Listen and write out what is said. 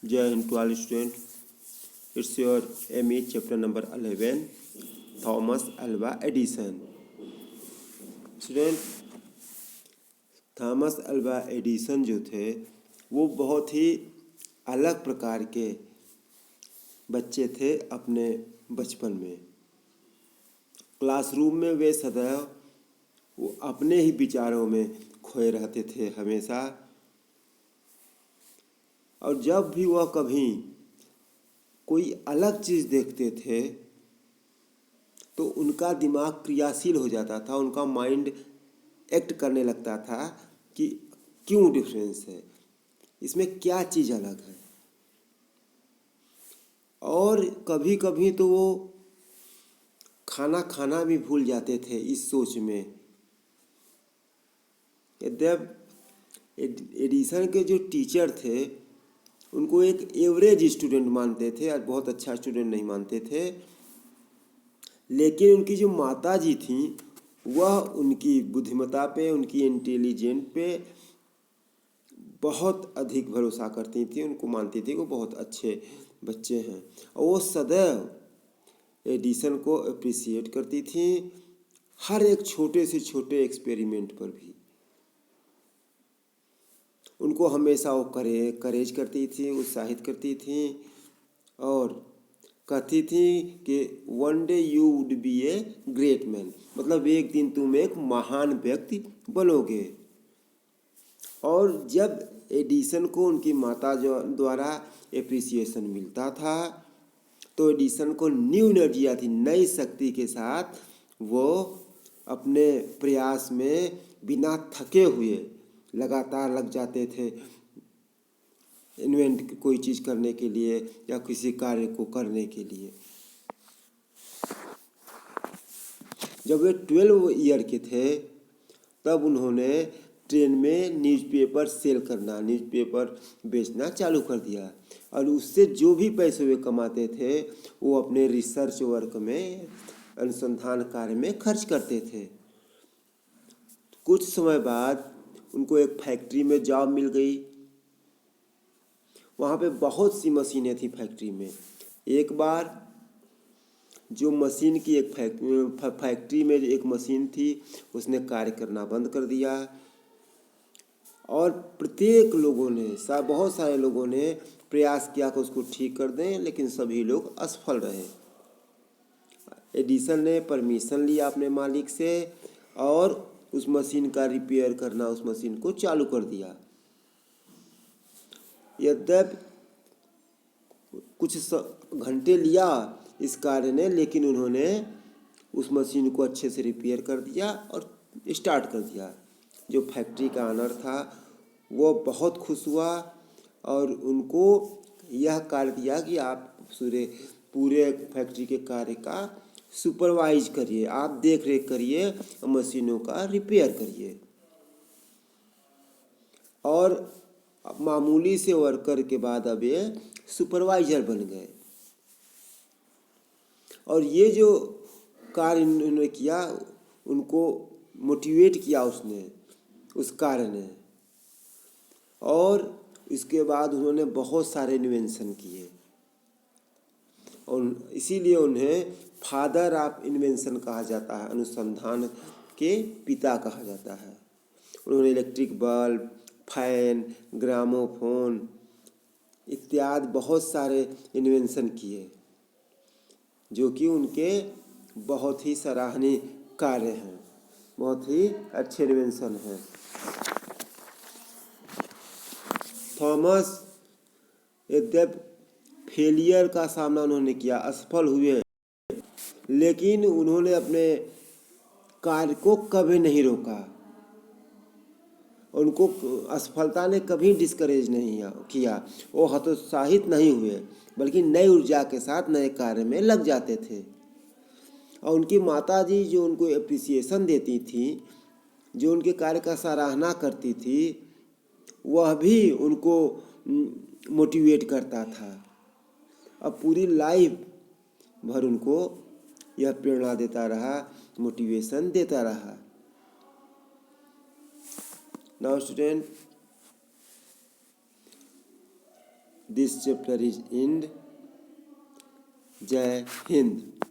जय Hind to all student. It's your ME chapter number 11, Thomas Alva Edison. Student, Thomas Alva Edison जो थे वो बहुत ही अलग प्रकार के बच्चे थे. अपने बचपन में क्लासरूम में वे सदैव वो अपने ही विचारों में खोए रहते थे हमेशा. और जब भी वह कभी कोई अलग चीज़ देखते थे तो उनका दिमाग क्रियाशील हो जाता था, उनका माइंड एक्ट करने लगता था कि क्यों डिफरेंस है, इसमें क्या चीज़ अलग है. और कभी कभी तो वो खाना खाना भी भूल जाते थे इस सोच में. एडिसन के जो टीचर थे उनको एक एवरेज स्टूडेंट मानते थे और बहुत अच्छा स्टूडेंट नहीं मानते थे. लेकिन उनकी जो माता जी थी वह उनकी बुद्धिमत्ता पे, उनकी इंटेलिजेंट पे बहुत अधिक भरोसा करती थी. उनको मानती थी वो बहुत अच्छे बच्चे हैं और वो सदैव एडिसन को अप्रिसिएट करती थी हर एक छोटे से छोटे एक्सपेरिमेंट पर भी. उनको हमेशा वो करेज करती थी, उत्साहित करती थी और कहती थी कि one day you would be a great man, मतलब एक दिन तुम एक महान व्यक्ति बनोगे. और जब एडिसन को उनकी माता द्वारा एप्रिसिएशन मिलता था तो एडिसन को न्यू एनर्जी आती, नई शक्ति के साथ वो अपने प्रयास में बिना थके हुए लगातार लग जाते थे इन्वेंट कोई चीज़ करने के लिए या किसी कार्य को करने के लिए. जब वे 12 ईयर के थे तब उन्होंने ट्रेन में न्यूज़पेपर सेल करना, न्यूज़पेपर बेचना चालू कर दिया और उससे जो भी पैसे वे कमाते थे वो अपने रिसर्च वर्क में, अनुसंधान कार्य में खर्च करते थे. कुछ समय बाद उनको एक फैक्ट्री में जॉब मिल गई. वहाँ पे बहुत सी मशीनें थी फैक्ट्री में. एक बार जो मशीन की एक फैक्ट्री में एक मशीन थी उसने कार्य करना बंद कर दिया और प्रत्येक लोगों ने, बहुत सारे लोगों ने प्रयास किया कि उसको ठीक कर दें, लेकिन सभी लोग असफल रहे. एडिसन ने परमिशन लिया अपने मालिक से और उस मशीन का रिपेयर करना, उस मशीन को चालू कर दिया. यद्यपि कुछ घंटे लिया इस कार्य ने, लेकिन उन्होंने उस मशीन को अच्छे से रिपेयर कर दिया और स्टार्ट कर दिया. जो फैक्ट्री का ऑनर था वो बहुत खुश हुआ और उनको यह कार्य दिया कि आप पूरे फैक्ट्री के कार्य का सुपरवाइज करिए, आप देख रेख करिए, मशीनों का रिपेयर करिए. और मामूली से वर्कर के बाद अब ये सुपरवाइजर बन गए. और ये जो कार्य इन्होंने किया उनको मोटिवेट किया उसने, उस कार्य ने. और इसके बाद उन्होंने बहुत सारे इन्वेंशन किए और इसीलिए उन्हें फादर ऑफ इन्वेंशन कहा जाता है, अनुसंधान के पिता कहा जाता है. उन्होंने इलेक्ट्रिक बल्ब, फैन, ग्रामोफोन इत्यादि बहुत सारे इन्वेंशन किए जो कि उनके बहुत ही सराहनीय कार्य हैं, बहुत ही अच्छे इन्वेंशन हैं. थॉमस यद्यपि फेलियर का सामना उन्होंने किया, असफल हुए, लेकिन उन्होंने अपने कार्य को कभी नहीं रोका. उनको असफलता ने कभी डिस्करेज नहीं किया, वो हतोत्साहित नहीं हुए, बल्कि नई ऊर्जा के साथ नए कार्य में लग जाते थे. और उनकी माता जी जो उनको एप्रिसिएशन देती थी, जो उनके कार्य का सराहना करती थी, वह भी उनको मोटिवेट करता था. अब पूरी लाइफ भर उनको यह प्रेरणा देता रहा, मोटिवेशन देता रहा. Now student, this chapter is and. जय हिंद।